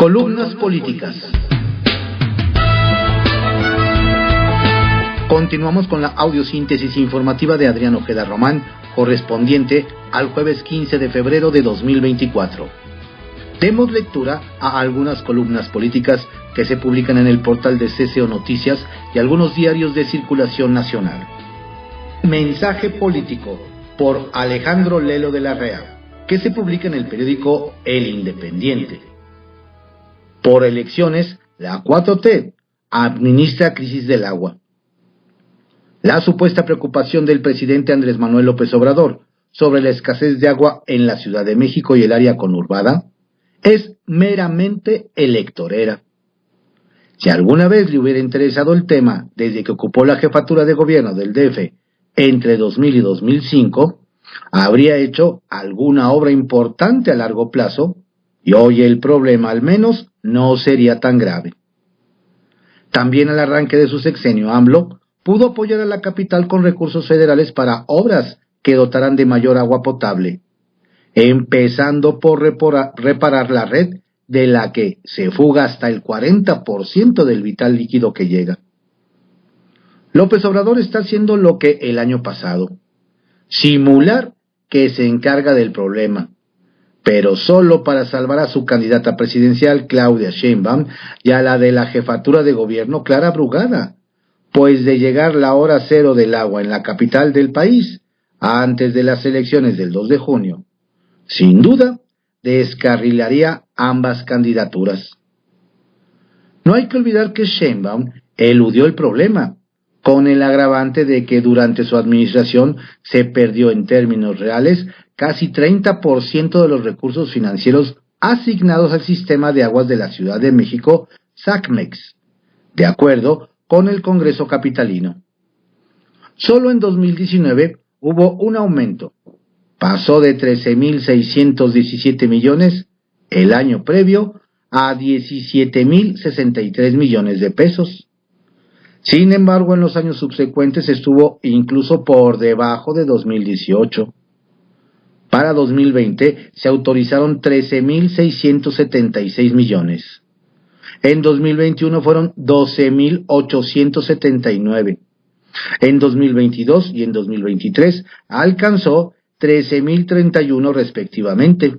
Columnas políticas. Continuamos con la audiosíntesis informativa de Adrián Ojeda Román, correspondiente al jueves 15 de febrero de 2024. Demos lectura a algunas columnas políticas que se publican en el portal de CCO Noticias y algunos diarios de circulación nacional. Mensaje político, por Alejandro Lelo de la Rea, que se publica en el periódico El Independiente. Por elecciones, la 4T administra crisis del agua. La supuesta preocupación del presidente Andrés Manuel López Obrador sobre la escasez de agua en la Ciudad de México y el área conurbada es meramente electorera. Si alguna vez le hubiera interesado el tema desde que ocupó la jefatura de gobierno del DF entre 2000 y 2005, habría hecho alguna obra importante a largo plazo y hoy el problema al menos no sería tan grave. También al arranque de su sexenio, AMLO pudo apoyar a la capital con recursos federales para obras que dotaran de mayor agua potable, empezando por reparar la red de la que se fuga hasta el 40% del vital líquido que llega. López Obrador está haciendo lo que el año pasado: simular que se encarga del problema, pero solo para salvar a su candidata presidencial Claudia Sheinbaum y a la de la jefatura de gobierno Clara Brugada, pues de llegar la hora cero del agua en la capital del país antes de las elecciones del 2 de junio, sin duda descarrilaría ambas candidaturas. No hay que olvidar que Sheinbaum eludió el problema, con el agravante de que durante su administración se perdió en términos reales casi 30% de los recursos financieros asignados al sistema de aguas de la Ciudad de México, SACMEX, de acuerdo con el Congreso capitalino. Solo en 2019 hubo un aumento. Pasó de 13.617 millones el año previo a 17.063 millones de pesos. Sin embargo, en los años subsecuentes estuvo incluso por debajo de 2018. Para 2020 se autorizaron 13.676 millones. En 2021 fueron 12.879. En 2022 y en 2023 alcanzó 13.031 respectivamente.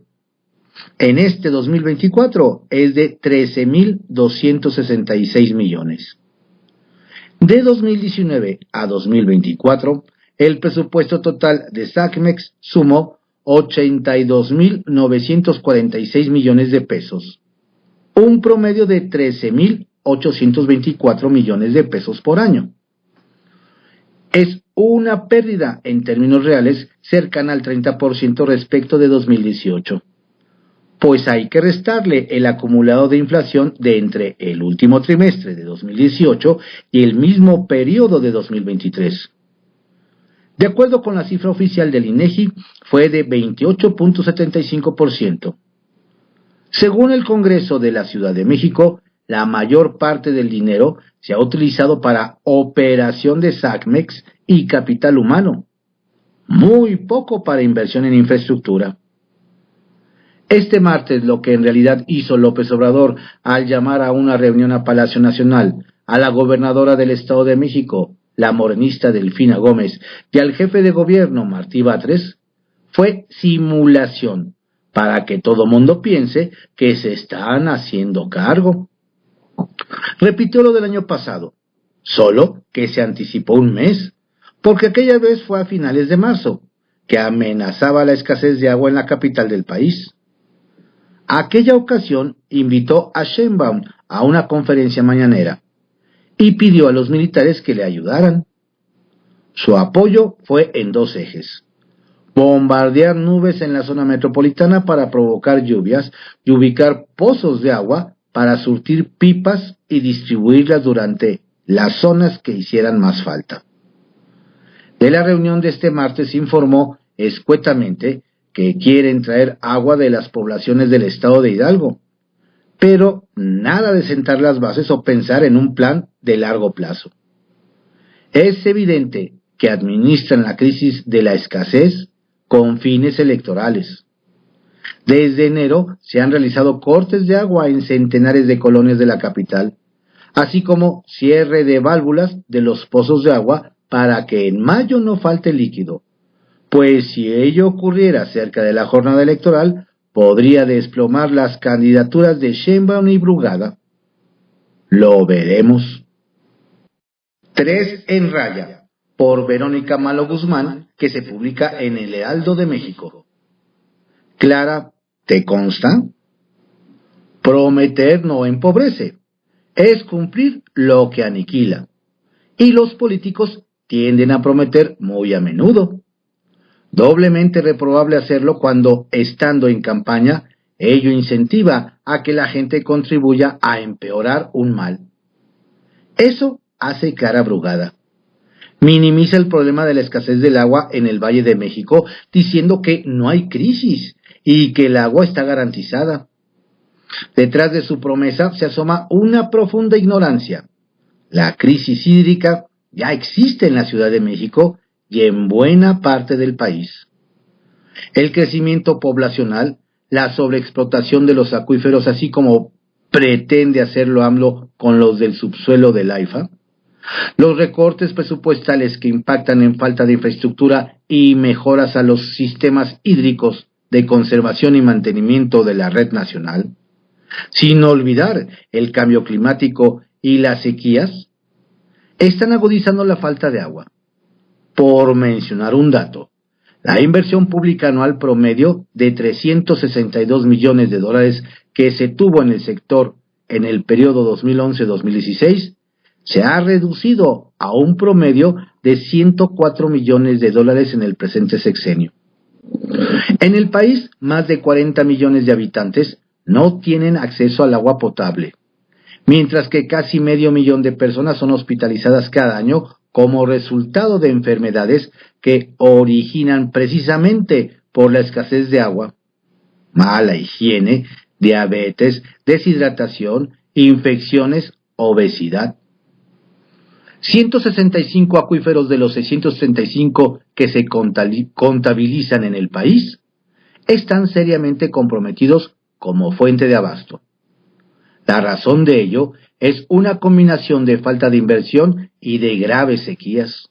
En este 2024 es de 13.266 millones. De 2019 a 2024, el presupuesto total de SACMEX sumó 82.946 millones de pesos, un promedio de 13.824 millones de pesos por año. Es una pérdida en términos reales cercana al 30% respecto de 2018, pues hay que restarle el acumulado de inflación de entre el último trimestre de 2018 y el mismo periodo de 2023. De acuerdo con la cifra oficial del INEGI, fue de 28.75%. Según el Congreso de la Ciudad de México, la mayor parte del dinero se ha utilizado para operación de SACMEX y capital humano, muy poco para inversión en infraestructura. Este martes, lo que en realidad hizo López Obrador al llamar a una reunión a Palacio Nacional a la gobernadora del Estado de México, la morenista Delfina Gómez, y al jefe de gobierno, Martí Batres, fue simulación, para que todo mundo piense que se están haciendo cargo. Repitió lo del año pasado, solo que se anticipó un mes, porque aquella vez fue a finales de marzo, que amenazaba la escasez de agua en la capital del país. Aquella ocasión invitó a Sheinbaum a una conferencia mañanera y pidió a los militares que le ayudaran. Su apoyo fue en dos ejes: bombardear nubes en la zona metropolitana para provocar lluvias y ubicar pozos de agua para surtir pipas y distribuirlas durante las zonas que hicieran más falta. De la reunión de este martes informó escuetamente que quieren traer agua de las poblaciones del estado de Hidalgo, pero nada de sentar las bases o pensar en un plan de largo plazo. Es evidente que administran la crisis de la escasez con fines electorales. Desde enero se han realizado cortes de agua en centenares de colonias de la capital, así como cierre de válvulas de los pozos de agua para que en mayo no falte líquido, pues si ello ocurriera cerca de la jornada electoral, podría desplomar las candidaturas de Sheinbaum y Brugada. Lo veremos. 3 en raya, por Verónica Malo Guzmán, que se publica en El Heraldo de México. Clara, ¿te consta? Prometer no empobrece, es cumplir lo que aniquila. Y los políticos tienden a prometer muy a menudo. Doblemente reprobable hacerlo cuando, estando en campaña, ello incentiva a que la gente contribuya a empeorar un mal. Eso hace Clara Brugada. Minimiza el problema de la escasez del agua en el Valle de México, diciendo que no hay crisis y que el agua está garantizada. Detrás de su promesa se asoma una profunda ignorancia. La crisis hídrica ya existe en la Ciudad de México y en buena parte del país. El crecimiento poblacional, la sobreexplotación de los acuíferos, así como pretende hacerlo AMLO con los del subsuelo del AIFA, los recortes presupuestales que impactan en falta de infraestructura y mejoras a los sistemas hídricos de conservación y mantenimiento de la red nacional, sin olvidar el cambio climático y las sequías, están agudizando la falta de agua. Por mencionar un dato, la inversión pública anual promedio de $362 millones que se tuvo en el sector en el periodo 2011-2016 se ha reducido a un promedio de $104 millones en el presente sexenio. En el país, más de 40 millones de habitantes no tienen acceso al agua potable, mientras que casi medio millón de personas son hospitalizadas cada año como resultado de enfermedades que originan precisamente por la escasez de agua, mala higiene, diabetes, deshidratación, infecciones, obesidad. 165 acuíferos de los 635 que se contabilizan en el país están seriamente comprometidos como fuente de abasto. La razón de ello es una combinación de falta de inversión y de graves sequías.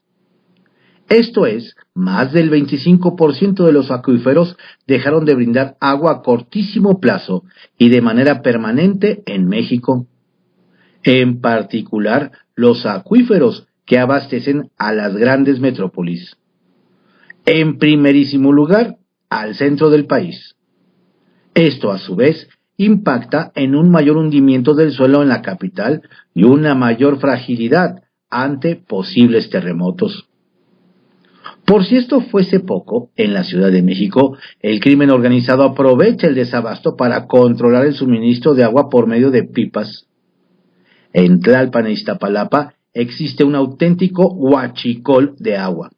Esto es, más del 25% de los acuíferos dejaron de brindar agua a cortísimo plazo y de manera permanente en México. En particular, los acuíferos que abastecen a las grandes metrópolis. En primerísimo lugar, al centro del país. Esto, a su vez, impacta en un mayor hundimiento del suelo en la capital y una mayor fragilidad ante posibles terremotos. Por si esto fuese poco, en la Ciudad de México, el crimen organizado aprovecha el desabasto para controlar el suministro de agua por medio de pipas. En Tlalpan e Iztapalapa existe un auténtico huachicol de agua.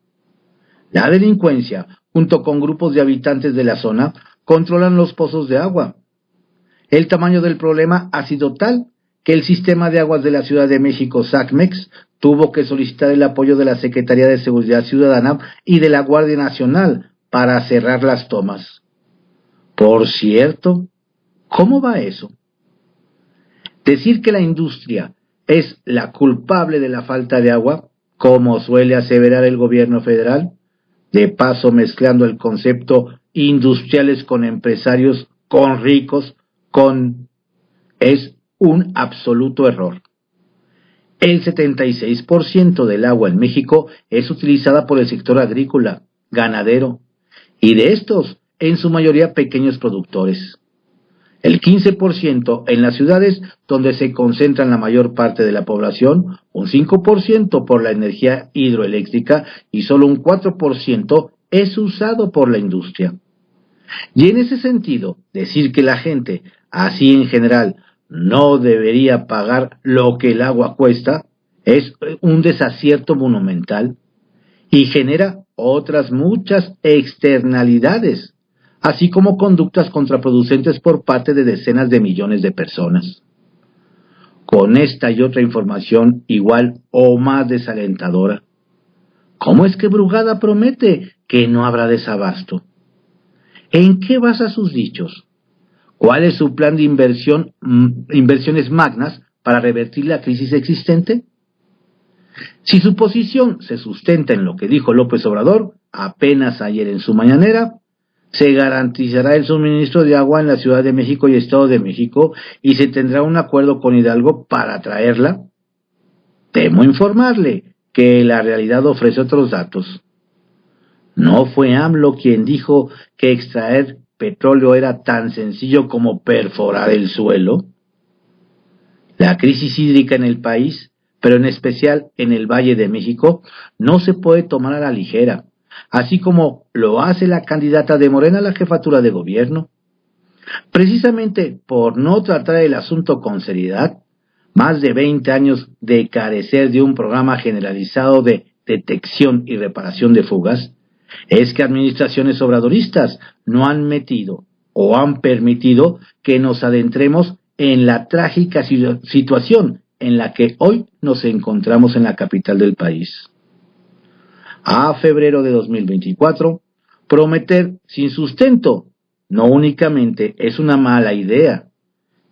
La delincuencia, junto con grupos de habitantes de la zona, controlan los pozos de agua. El tamaño del problema ha sido tal que el Sistema de Aguas de la Ciudad de México, SACMEX, tuvo que solicitar el apoyo de la Secretaría de Seguridad Ciudadana y de la Guardia Nacional para cerrar las tomas. Por cierto, ¿cómo va eso? Decir que la industria es la culpable de la falta de agua, como suele aseverar el gobierno federal, de paso mezclando el concepto industriales con empresarios, con ricos, es un absoluto error. El 76% del agua en México es utilizada por el sector agrícola, ganadero, y de estos, en su mayoría pequeños productores. El 15% en las ciudades donde se concentran la mayor parte de la población, un 5% por la energía hidroeléctrica y solo un 4% es usado por la industria. Y en ese sentido, decir que la gente, así en general, no debería pagar lo que el agua cuesta, es un desacierto monumental y genera otras muchas externalidades, así como conductas contraproducentes por parte de decenas de millones de personas. Con esta y otra información igual o más desalentadora, ¿cómo es que Brugada promete que no habrá desabasto? ¿En qué basa sus dichos? ¿Cuál es su plan de inversiones magnas para revertir la crisis existente? Si su posición se sustenta en lo que dijo López Obrador apenas ayer en su mañanera, se garantizará el suministro de agua en la Ciudad de México y Estado de México y se tendrá un acuerdo con Hidalgo para traerla. Temo informarle que la realidad ofrece otros datos. No fue AMLO quien dijo que extraer petróleo era tan sencillo como perforar el suelo. La crisis hídrica en el país, pero en especial en el Valle de México, no se puede tomar a la ligera, así como lo hace la candidata de Morena a la jefatura de gobierno. Precisamente por no tratar el asunto con seriedad, más de 20 años de carecer de un programa generalizado de detección y reparación de fugas, es que administraciones obradoristas no han metido o han permitido que nos adentremos en la trágica situación en la que hoy nos encontramos en la capital del país. A febrero de 2024, prometer sin sustento no únicamente es una mala idea,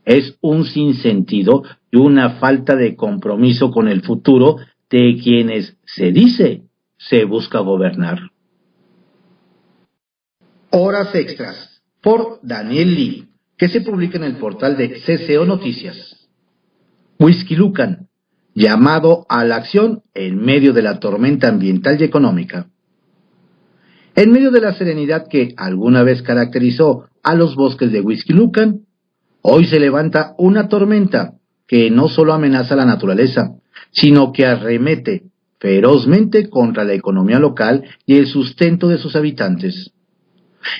es un sinsentido y una falta de compromiso con el futuro de quienes se dice se busca gobernar. Horas extras, por Daniel Lee, que se publica en el portal de CCO Noticias. Whisky Lucan, llamado a la acción en medio de la tormenta ambiental y económica. En medio de la serenidad que alguna vez caracterizó a los bosques de Whisky Lucan, hoy se levanta una tormenta que no solo amenaza la naturaleza, sino que arremete ferozmente contra la economía local y el sustento de sus habitantes.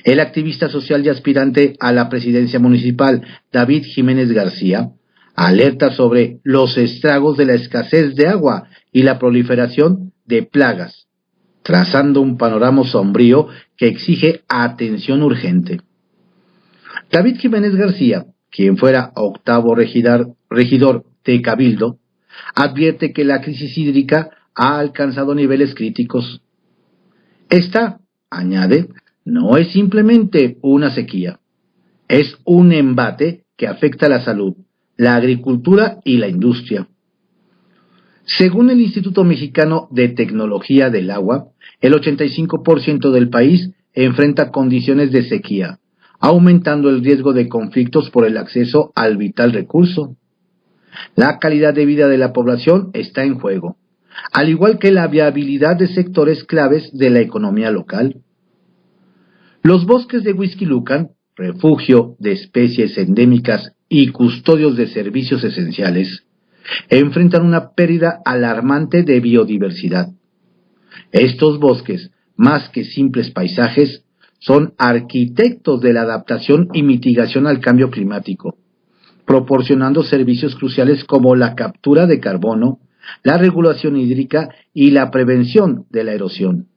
El activista social y aspirante a la presidencia municipal, David Jiménez García, alerta sobre los estragos de la escasez de agua y la proliferación de plagas, trazando un panorama sombrío que exige atención urgente. David Jiménez García, quien fuera octavo regidor de Cabildo, advierte que la crisis hídrica ha alcanzado niveles críticos. Esta, añade, no es simplemente una sequía, es un embate que afecta a la salud, la agricultura y la industria. Según el Instituto Mexicano de Tecnología del Agua, el 85% del país enfrenta condiciones de sequía, aumentando el riesgo de conflictos por el acceso al vital recurso. La calidad de vida de la población está en juego, al igual que la viabilidad de sectores claves de la economía local. Los bosques de Whisky Lucan, refugio de especies endémicas y custodios de servicios esenciales, enfrentan una pérdida alarmante de biodiversidad. Estos bosques, más que simples paisajes, son arquitectos de la adaptación y mitigación al cambio climático, proporcionando servicios cruciales como la captura de carbono, la regulación hídrica y la prevención de la erosión.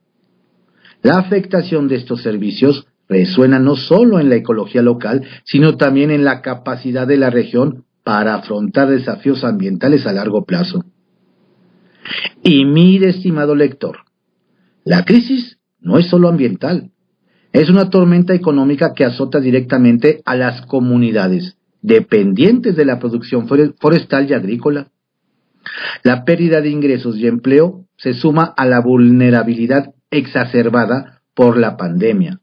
La afectación de estos servicios resuena no solo en la ecología local, sino también en la capacidad de la región para afrontar desafíos ambientales a largo plazo. Y mire, estimado lector, la crisis no es solo ambiental, es una tormenta económica que azota directamente a las comunidades dependientes de la producción forestal y agrícola. La pérdida de ingresos y empleo se suma a la vulnerabilidad exacerbada por la pandemia,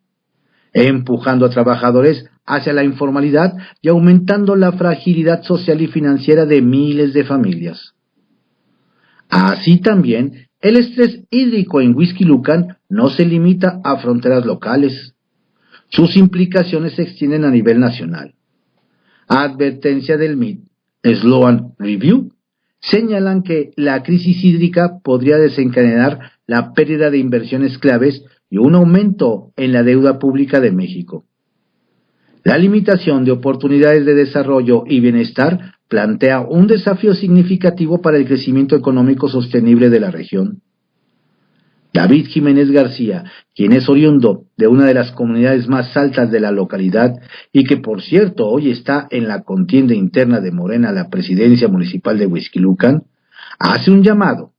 empujando a trabajadores hacia la informalidad y aumentando la fragilidad social y financiera de miles de familias. Así también, el estrés hídrico en Whisky Lucan no se limita a fronteras locales. Sus implicaciones se extienden a nivel nacional. Advertencia del MIT, Sloan Review, señalan que la crisis hídrica podría desencadenar la pérdida de inversiones claves y un aumento en la deuda pública de México. La limitación de oportunidades de desarrollo y bienestar plantea un desafío significativo para el crecimiento económico sostenible de la región. David Jiménez García, quien es oriundo de una de las comunidades más altas de la localidad y que por cierto hoy está en la contienda interna de Morena a la presidencia municipal de Whisky Lucan, hace un llamado.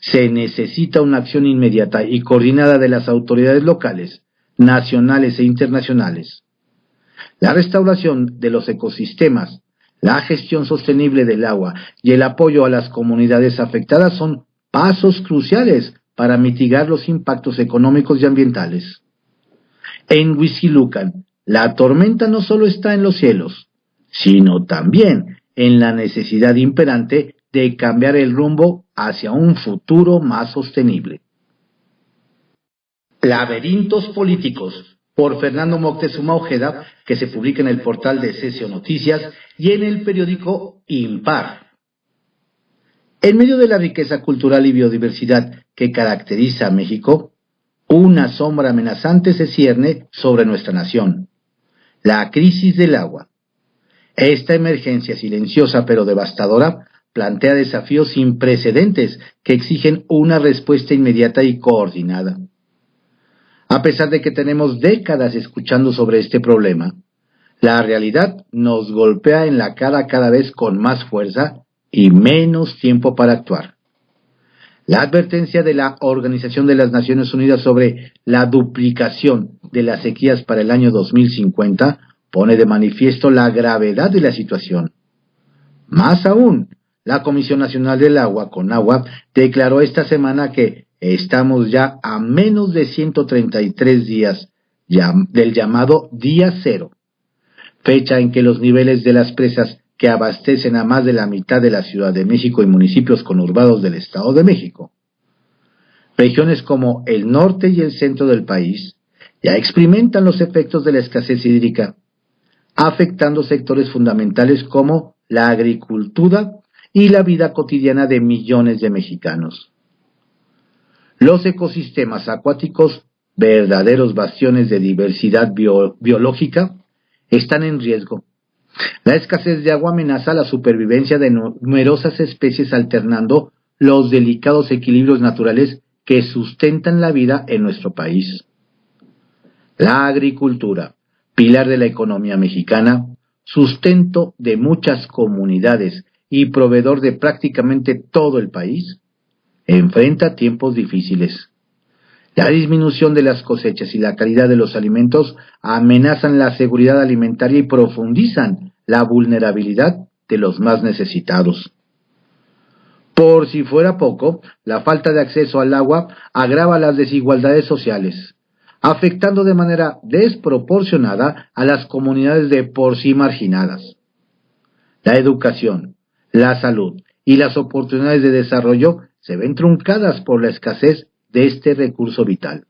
Se necesita una acción inmediata y coordinada de las autoridades locales, nacionales e internacionales. La restauración de los ecosistemas, la gestión sostenible del agua y el apoyo a las comunidades afectadas son pasos cruciales para mitigar los impactos económicos y ambientales. En Huixquilucan, la tormenta no solo está en los cielos, sino también en la necesidad imperante de cambiar el rumbo hacia un futuro más sostenible. Laberintos políticos, por Fernando Moctezuma Ojeda, que se publica en el portal de Cesio Noticias y en el periódico Impar. En medio de la riqueza cultural y biodiversidad que caracteriza a México, una sombra amenazante se cierne sobre nuestra nación: la crisis del agua. Esta emergencia silenciosa pero devastadora plantea desafíos sin precedentes que exigen una respuesta inmediata y coordinada. A pesar de que tenemos décadas escuchando sobre este problema, la realidad nos golpea en la cara cada vez con más fuerza y menos tiempo para actuar. La advertencia de la Organización de las Naciones Unidas sobre la duplicación de las sequías para el año 2050 pone de manifiesto la gravedad de la situación. Más aún, la Comisión Nacional del Agua, CONAGUA, declaró esta semana que estamos ya a menos de 133 días del llamado Día Cero, fecha en que los niveles de las presas que abastecen a más de la mitad de la Ciudad de México y municipios conurbados del Estado de México, regiones como el norte y el centro del país, ya experimentan los efectos de la escasez hídrica, afectando sectores fundamentales como la agricultura y la vida cotidiana de millones de mexicanos. Los ecosistemas acuáticos, verdaderos bastiones de diversidad biológica, están en riesgo. La escasez de agua amenaza la supervivencia de numerosas especies, alternando los delicados equilibrios naturales que sustentan la vida en nuestro país. La agricultura, pilar de la economía mexicana, sustento de muchas comunidades y proveedor de prácticamente todo el país, enfrenta tiempos difíciles. La disminución de las cosechas y la calidad de los alimentos amenazan la seguridad alimentaria y profundizan la vulnerabilidad de los más necesitados. Por si fuera poco, la falta de acceso al agua agrava las desigualdades sociales, afectando de manera desproporcionada a las comunidades de por sí marginadas. La educación, la salud y las oportunidades de desarrollo se ven truncadas por la escasez de este recurso vital.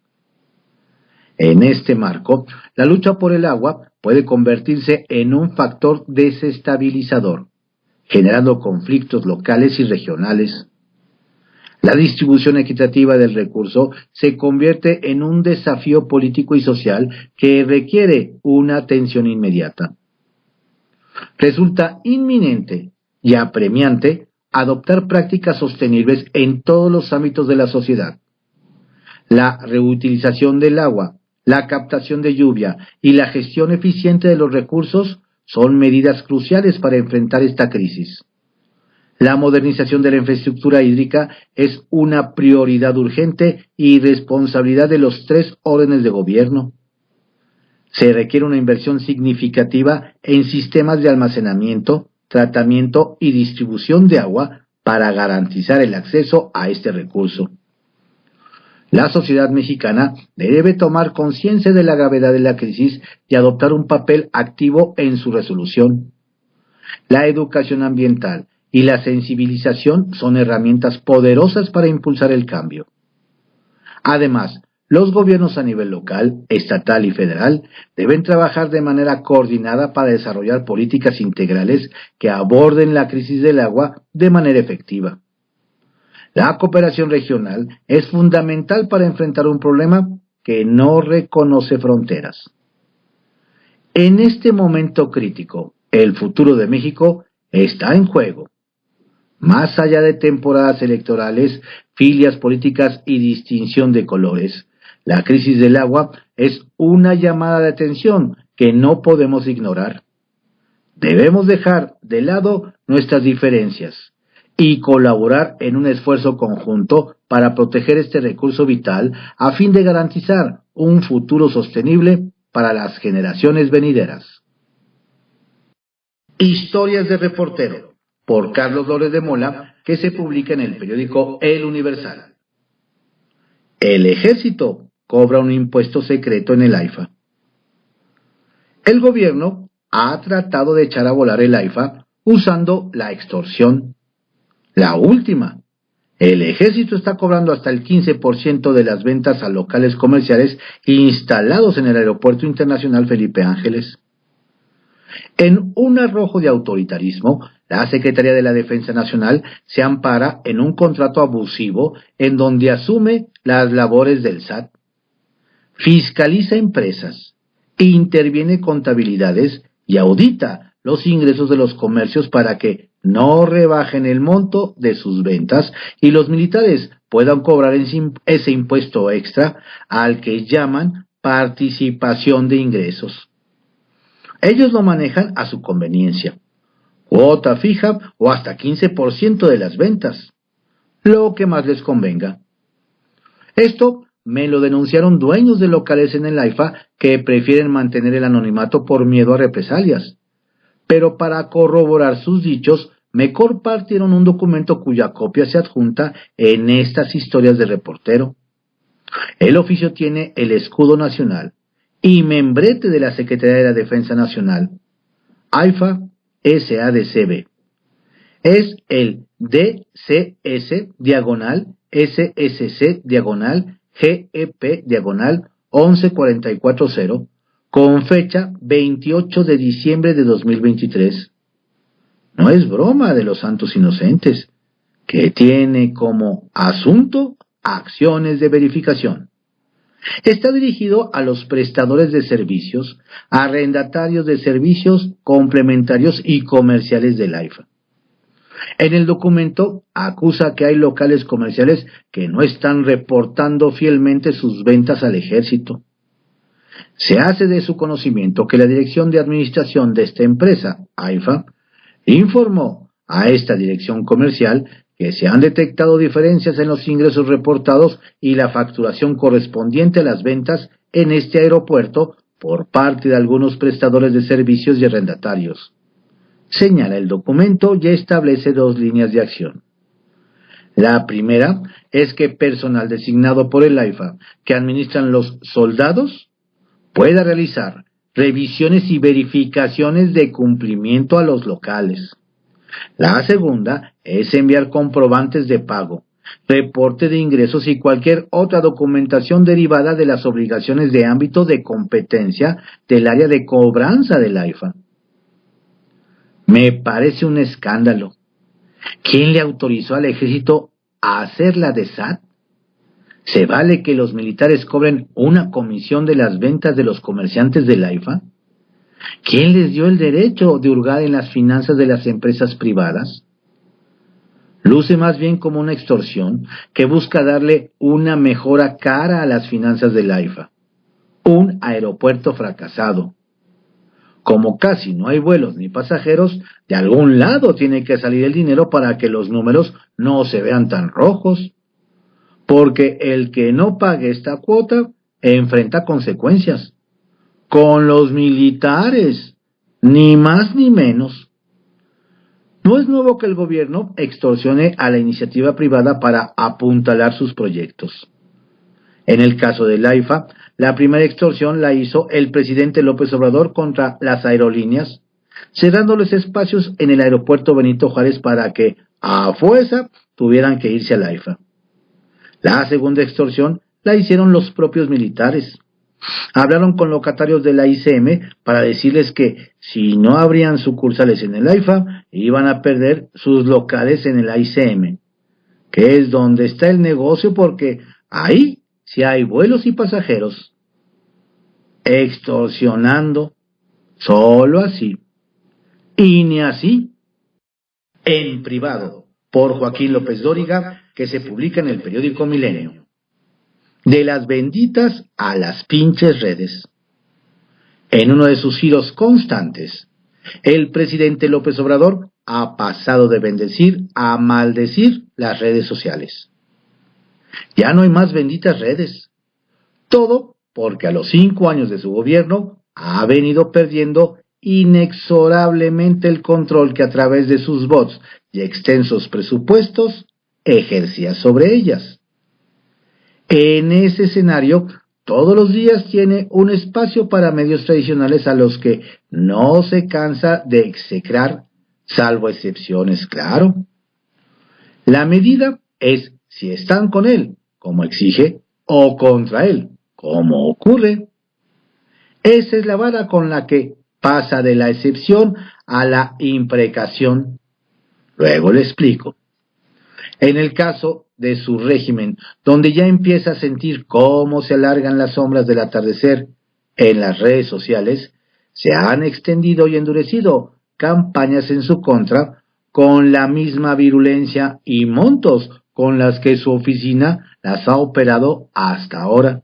En este marco, la lucha por el agua puede convertirse en un factor desestabilizador, generando conflictos locales y regionales. La distribución equitativa del recurso se convierte en un desafío político y social que requiere una atención inmediata. Resulta inminente y apremiante adoptar prácticas sostenibles en todos los ámbitos de la sociedad. La reutilización del agua, la captación de lluvia y la gestión eficiente de los recursos son medidas cruciales para enfrentar esta crisis. La modernización de la infraestructura hídrica es una prioridad urgente y responsabilidad de los 3 órdenes de gobierno. Se requiere una inversión significativa en sistemas de almacenamiento, tratamiento y distribución de agua para garantizar el acceso a este recurso. La sociedad mexicana debe tomar conciencia de la gravedad de la crisis y adoptar un papel activo en su resolución. La educación ambiental y la sensibilización son herramientas poderosas para impulsar el cambio. Además, los gobiernos a nivel local, estatal y federal deben trabajar de manera coordinada para desarrollar políticas integrales que aborden la crisis del agua de manera efectiva. La cooperación regional es fundamental para enfrentar un problema que no reconoce fronteras. En este momento crítico, el futuro de México está en juego. Más allá de temporadas electorales, filias políticas y distinción de colores, la crisis del agua es una llamada de atención que no podemos ignorar. Debemos dejar de lado nuestras diferencias y colaborar en un esfuerzo conjunto para proteger este recurso vital a fin de garantizar un futuro sostenible para las generaciones venideras. Historias de reportero, por Carlos Lórez de Mola, que se publica en el periódico El Universal. El ejército cobra un impuesto secreto en el AIFA. El gobierno ha tratado de echar a volar el AIFA usando la extorsión. La última. El ejército está cobrando hasta el 15% de las ventas a locales comerciales instalados en el Aeropuerto Internacional Felipe Ángeles. En un arrojo de autoritarismo, la Secretaría de la Defensa Nacional se ampara en un contrato abusivo en donde asume las labores del SAT, fiscaliza empresas, interviene contabilidades y audita los ingresos de los comercios para que no rebajen el monto de sus ventas y los militares puedan cobrar ese impuesto extra al que llaman participación de ingresos. Ellos lo manejan a su conveniencia, cuota fija o hasta 15% de las ventas, lo que más les convenga. Esto me lo denunciaron dueños de locales en el AIFA que prefieren mantener el anonimato por miedo a represalias. Pero para corroborar sus dichos, me compartieron un documento cuya copia se adjunta en estas historias de reportero. El oficio tiene el escudo nacional y membrete de la Secretaría de la Defensa Nacional, AIFA SADCB. Es el DCS/SSC/GEP/11440 con fecha 28 de diciembre de 2023. No es broma de los santos inocentes, que tiene como asunto acciones de verificación. Está dirigido a los prestadores de servicios, arrendatarios de servicios complementarios y comerciales del AIFA. En el documento acusa que hay locales comerciales que no están reportando fielmente sus ventas al ejército. Se hace de su conocimiento que la dirección de administración de esta empresa, AIFA, informó a esta dirección comercial que se han detectado diferencias en los ingresos reportados y la facturación correspondiente a las ventas en este aeropuerto por parte de algunos prestadores de servicios y arrendatarios. Señala el documento y establece dos líneas de acción. La primera es que personal designado por el AIFA que administran los soldados pueda realizar revisiones y verificaciones de cumplimiento a los locales. La segunda es enviar comprobantes de pago, reporte de ingresos y cualquier otra documentación derivada de las obligaciones de ámbito de competencia del área de cobranza del AIFA. Me parece un escándalo. ¿Quién le autorizó al ejército a hacer la de SAT? ¿Se vale que los militares cobren una comisión de las ventas de los comerciantes del AIFA? ¿Quién les dio el derecho de hurgar en las finanzas de las empresas privadas? Luce más bien como una extorsión que busca darle una mejora cara a las finanzas del AIFA. Un aeropuerto fracasado. Como casi no hay vuelos ni pasajeros, de algún lado tiene que salir el dinero para que los números no se vean tan rojos. Porque el que no pague esta cuota enfrenta consecuencias. Con los militares, ni más ni menos. No es nuevo que el gobierno extorsione a la iniciativa privada para apuntalar sus proyectos. En el caso del AIFA, la primera extorsión la hizo el presidente López Obrador contra las aerolíneas, cerrándoles espacios en el aeropuerto Benito Juárez para que, a fuerza, tuvieran que irse al AIFA. La segunda extorsión la hicieron los propios militares. Hablaron con locatarios de la ICM para decirles que si no abrían sucursales en el AIFA, iban a perder sus locales en el ICM, que es donde está el negocio porque ahí sí hay vuelos y pasajeros. Extorsionando, solo así. Y ni así. En privado, por Joaquín López Dóriga, que se publica en el periódico Milenio. De las benditas a las pinches redes. En uno de sus giros constantes, el presidente López Obrador ha pasado de bendecir a maldecir las redes sociales. Ya no hay más benditas redes. Todo porque a los 5 años de su gobierno ha venido perdiendo inexorablemente el control que a través de sus bots y extensos presupuestos ejercía sobre ellas. En ese escenario, todos los días tiene un espacio para medios tradicionales a los que no se cansa de execrar, salvo excepciones, claro. La medida es si están con él, como exige, o contra él, como ocurre. Esa es la vara con la que pasa de la excepción a la imprecación. Luego le explico. En el caso de su régimen, donde ya empieza a sentir cómo se alargan las sombras del atardecer en las redes sociales, se han extendido y endurecido campañas en su contra con la misma virulencia y montos con las que su oficina las ha operado hasta ahora,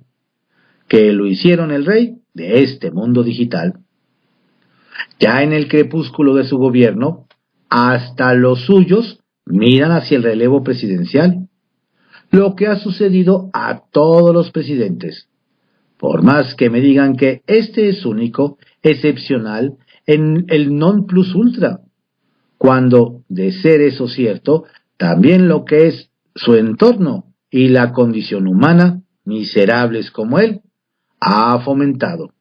que lo hicieron el rey de este mundo digital. Ya en el crepúsculo de su gobierno, hasta los suyos miran hacia el relevo presidencial, lo que ha sucedido a todos los presidentes. Por más que me digan que este es único, excepcional, en el non plus ultra, cuando, de ser eso cierto, también lo que es su entorno y la condición humana, miserables como él, ha fomentado.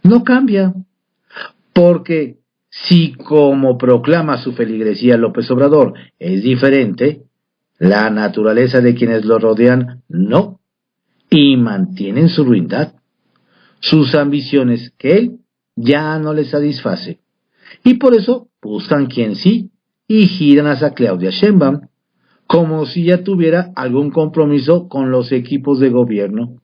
No cambia, porque si como proclama su feligresía López Obrador es diferente, la naturaleza de quienes lo rodean no, y mantienen su ruindad, sus ambiciones que él ya no les satisface, y por eso buscan quien sí, y giran hacia Claudia Sheinbaum, como si ya tuviera algún compromiso con los equipos de gobierno,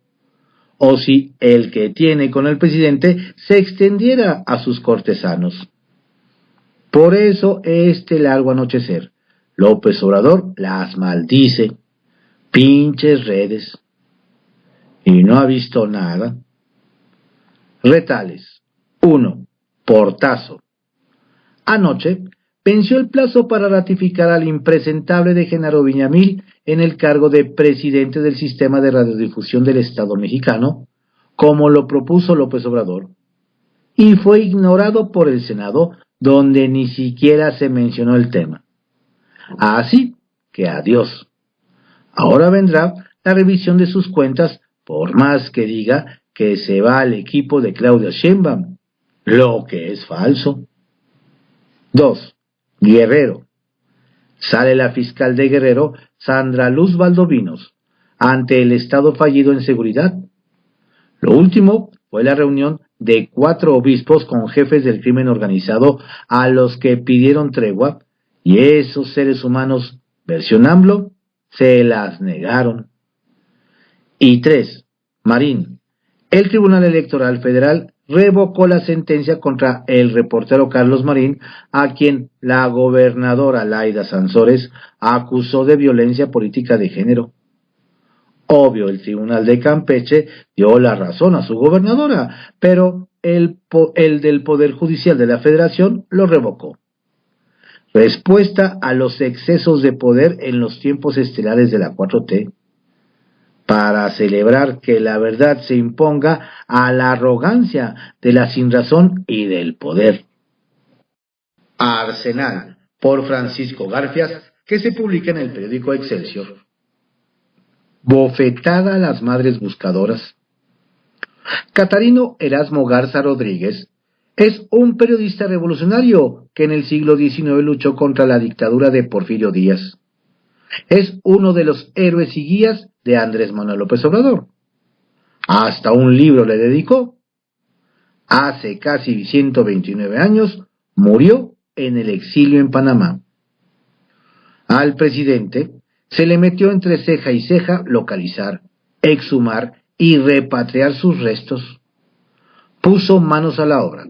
o si el que tiene con el presidente se extendiera a sus cortesanos. Por eso este largo anochecer, López Obrador las maldice, pinches redes, y no ha visto nada. Retales. 1. Portazo. Anoche venció el plazo para ratificar al impresentable de Genaro Villamil en el cargo de presidente del Sistema de Radiodifusión del Estado mexicano, como lo propuso López Obrador, y fue ignorado por el Senado, donde ni siquiera se mencionó el tema. Así que adiós. Ahora vendrá la revisión de sus cuentas, por más que diga que se va al equipo de Claudia Sheinbaum, lo que es falso. 2. Guerrero. Sale la fiscal de Guerrero, Sandra Luz Valdovinos, ante el Estado fallido en seguridad. Lo último fue la reunión de 4 obispos con jefes del crimen organizado a los que pidieron tregua, y esos seres humanos, versión AMLO, se las negaron. Y 3. Marín. El Tribunal Electoral Federal revocó la sentencia contra el reportero Carlos Marín, a quien la gobernadora Laida Sansores acusó de violencia política de género. Obvio, el Tribunal de Campeche dio la razón a su gobernadora, pero el del Poder Judicial de la Federación lo revocó. Respuesta a los excesos de poder en los tiempos estelares de la 4T. Para celebrar que la verdad se imponga a la arrogancia de la sinrazón y del poder. Arsenal, por Francisco Garfias, que se publica en el periódico Excelsior. Bofetada a las madres buscadoras. Catarino Erasmo Garza Rodríguez es un periodista revolucionario que en el siglo XIX luchó contra la dictadura de Porfirio Díaz. Es uno de los héroes y guías de Andrés Manuel López Obrador. Hasta un libro le dedicó. Hace casi 129 años murió en el exilio en Panamá. Al presidente se le metió entre ceja y ceja localizar, exhumar y repatriar sus restos. Puso manos a la obra.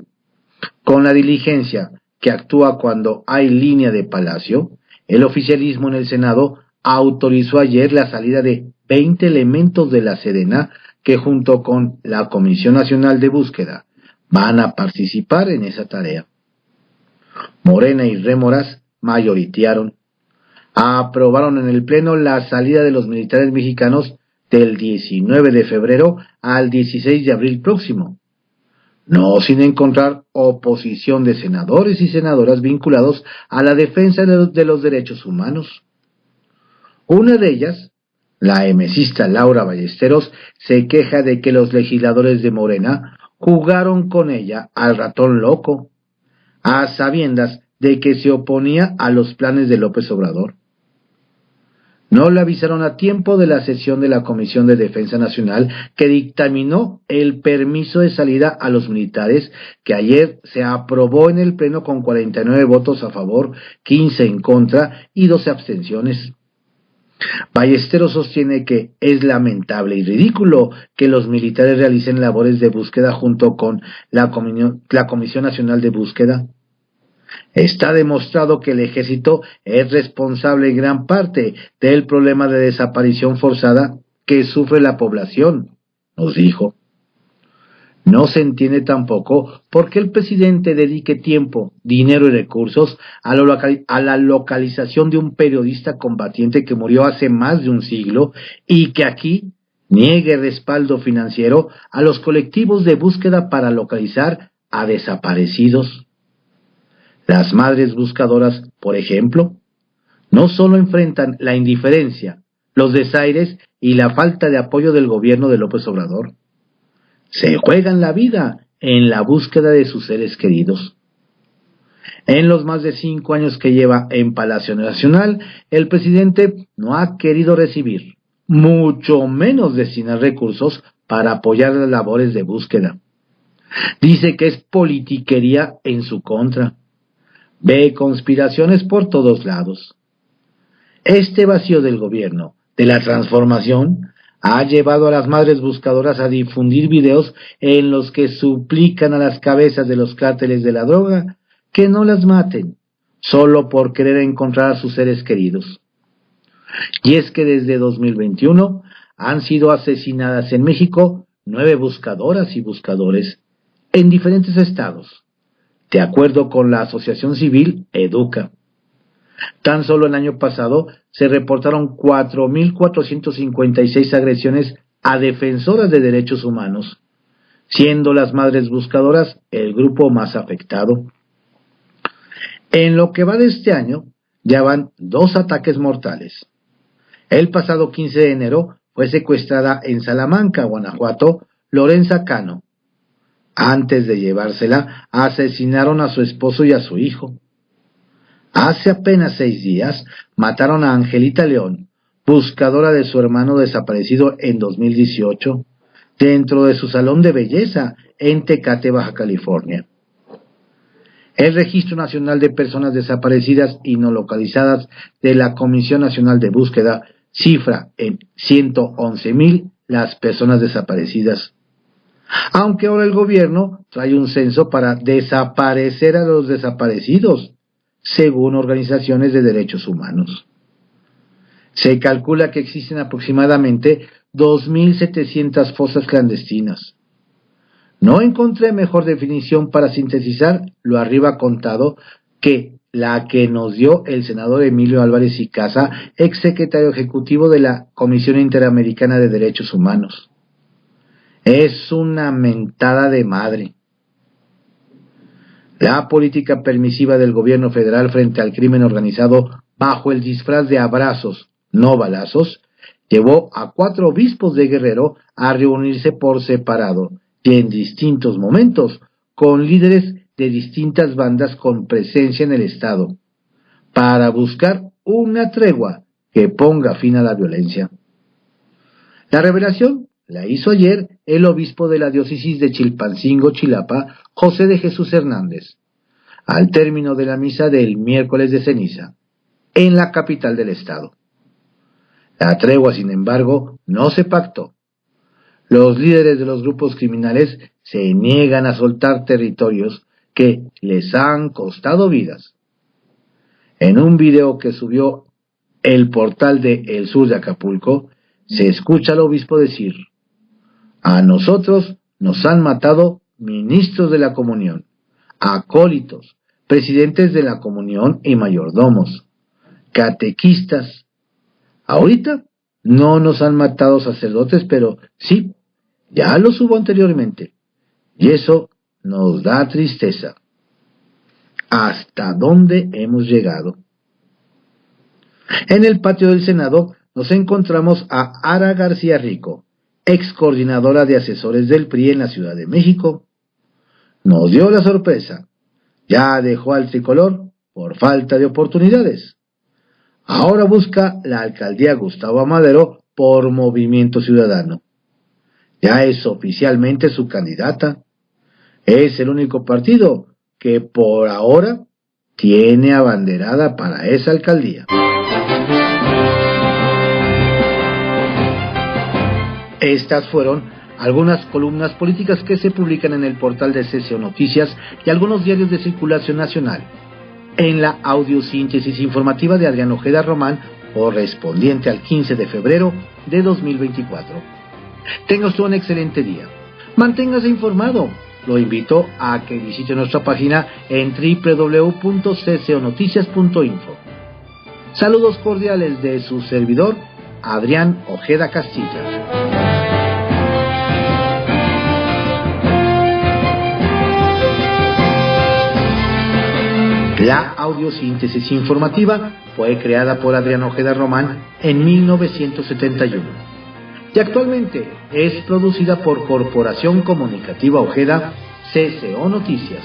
Con la diligencia que actúa cuando hay línea de palacio, el oficialismo en el Senado autorizó ayer la salida de 20 elementos de la Sedena que junto con la Comisión Nacional de Búsqueda van a participar en esa tarea. Morena y Rémoras mayoritearon. aprobaron en el Pleno la salida de los militares mexicanos del 19 de febrero al 16 de abril próximo, no sin encontrar oposición de senadores y senadoras vinculados a la defensa de los derechos humanos. Una de ellas, la emesista Laura Ballesteros, se queja de que los legisladores de Morena jugaron con ella al ratón loco, a sabiendas de que se oponía a los planes de López Obrador. No le avisaron a tiempo de la sesión de la Comisión de Defensa Nacional que dictaminó el permiso de salida a los militares, que ayer se aprobó en el Pleno con 49 votos a favor, 15 en contra y 12 abstenciones. Ballesteros sostiene que es lamentable y ridículo que los militares realicen labores de búsqueda junto con la Comisión Nacional de Búsqueda. Está demostrado que el ejército es responsable en gran parte del problema de desaparición forzada que sufre la población, nos dijo. No se entiende tampoco por qué el presidente dedique tiempo, dinero y recursos a la localización de un periodista combatiente que murió hace más de un siglo y que aquí niegue respaldo financiero a los colectivos de búsqueda para localizar a desaparecidos. Las madres buscadoras, por ejemplo, no solo enfrentan la indiferencia, los desaires y la falta de apoyo del gobierno de López Obrador. Se juegan la vida en la búsqueda de sus seres queridos. En los más de 5 años que lleva en Palacio Nacional, el presidente no ha querido recibir, mucho menos destinar recursos para apoyar las labores de búsqueda. Dice que es politiquería en su contra. Ve conspiraciones por todos lados. Este vacío del gobierno, de la transformación, ha llevado a las madres buscadoras a difundir videos en los que suplican a las cabezas de los cárteles de la droga que no las maten, solo por querer encontrar a sus seres queridos. Y es que desde 2021 han sido asesinadas en México 9 buscadoras y buscadores en diferentes estados, de acuerdo con la asociación civil Educa. Tan solo el año pasado se reportaron 4.456 agresiones a defensoras de derechos humanos, siendo las madres buscadoras el grupo más afectado. En lo que va de este año, ya van 2 ataques mortales. El pasado 15 de enero fue secuestrada en Salamanca, Guanajuato, Lorenza Cano. Antes de llevársela, asesinaron a su esposo y a su hijo. Hace apenas 6 días, mataron a Angelita León, buscadora de su hermano desaparecido en 2018, dentro de su salón de belleza en Tecate, Baja California. El Registro Nacional de Personas Desaparecidas y No Localizadas de la Comisión Nacional de Búsqueda cifra en 111,000 las personas desaparecidas. Aunque ahora el gobierno trae un censo para desaparecer a los desaparecidos, según organizaciones de derechos humanos. Se calcula que existen aproximadamente 2.700 fosas clandestinas. No encontré mejor definición para sintetizar lo arriba contado que la que nos dio el senador Emilio Álvarez y Casa, exsecretario ejecutivo de la Comisión Interamericana de Derechos Humanos. Es una mentada de madre. La política permisiva del gobierno federal frente al crimen organizado bajo el disfraz de abrazos, no balazos, llevó a 4 obispos de Guerrero a reunirse por separado y en distintos momentos con líderes de distintas bandas con presencia en el estado, para buscar una tregua que ponga fin a la violencia. La revelación la hizo ayer el obispo de la diócesis de Chilpancingo, Chilapa, José de Jesús Hernández, al término de la misa del miércoles de ceniza, en la capital del estado. La tregua, sin embargo, no se pactó. Los líderes de los grupos criminales se niegan a soltar territorios que les han costado vidas. En un video que subió el portal de El Sur de Acapulco, se escucha al obispo decir: a nosotros nos han matado ministros de la comunión, acólitos, presidentes de la comunión y mayordomos. catequistas. Ahorita no nos han matado sacerdotes, pero sí, ya los hubo anteriormente. Y eso nos da tristeza. ¿Hasta dónde hemos llegado? En el patio del Senado nos encontramos a Ara García Rico, ex coordinadora de asesores del PRI en la Ciudad de México. Nos dio la sorpresa. Ya dejó al tricolor por falta de oportunidades. Ahora busca la alcaldía Gustavo Amadero por Movimiento Ciudadano. Ya es oficialmente su candidata. Es el único partido que por ahora tiene abanderada para esa alcaldía. Estas fueron algunas columnas políticas que se publican en el portal de CCO Noticias y algunos diarios de circulación nacional. En la audiosíntesis informativa de Adrián Ojeda Román, correspondiente al 15 de febrero de 2024. Tenga usted un excelente día. Manténgase informado. Lo invito a que visite nuestra página en www.cconoticias.info. Saludos cordiales de su servidor, Adrián Ojeda Castilla. La audiosíntesis informativa fue creada por Adrián Ojeda Román en 1971 y actualmente es producida por Corporación Comunicativa Ojeda, CCO Noticias.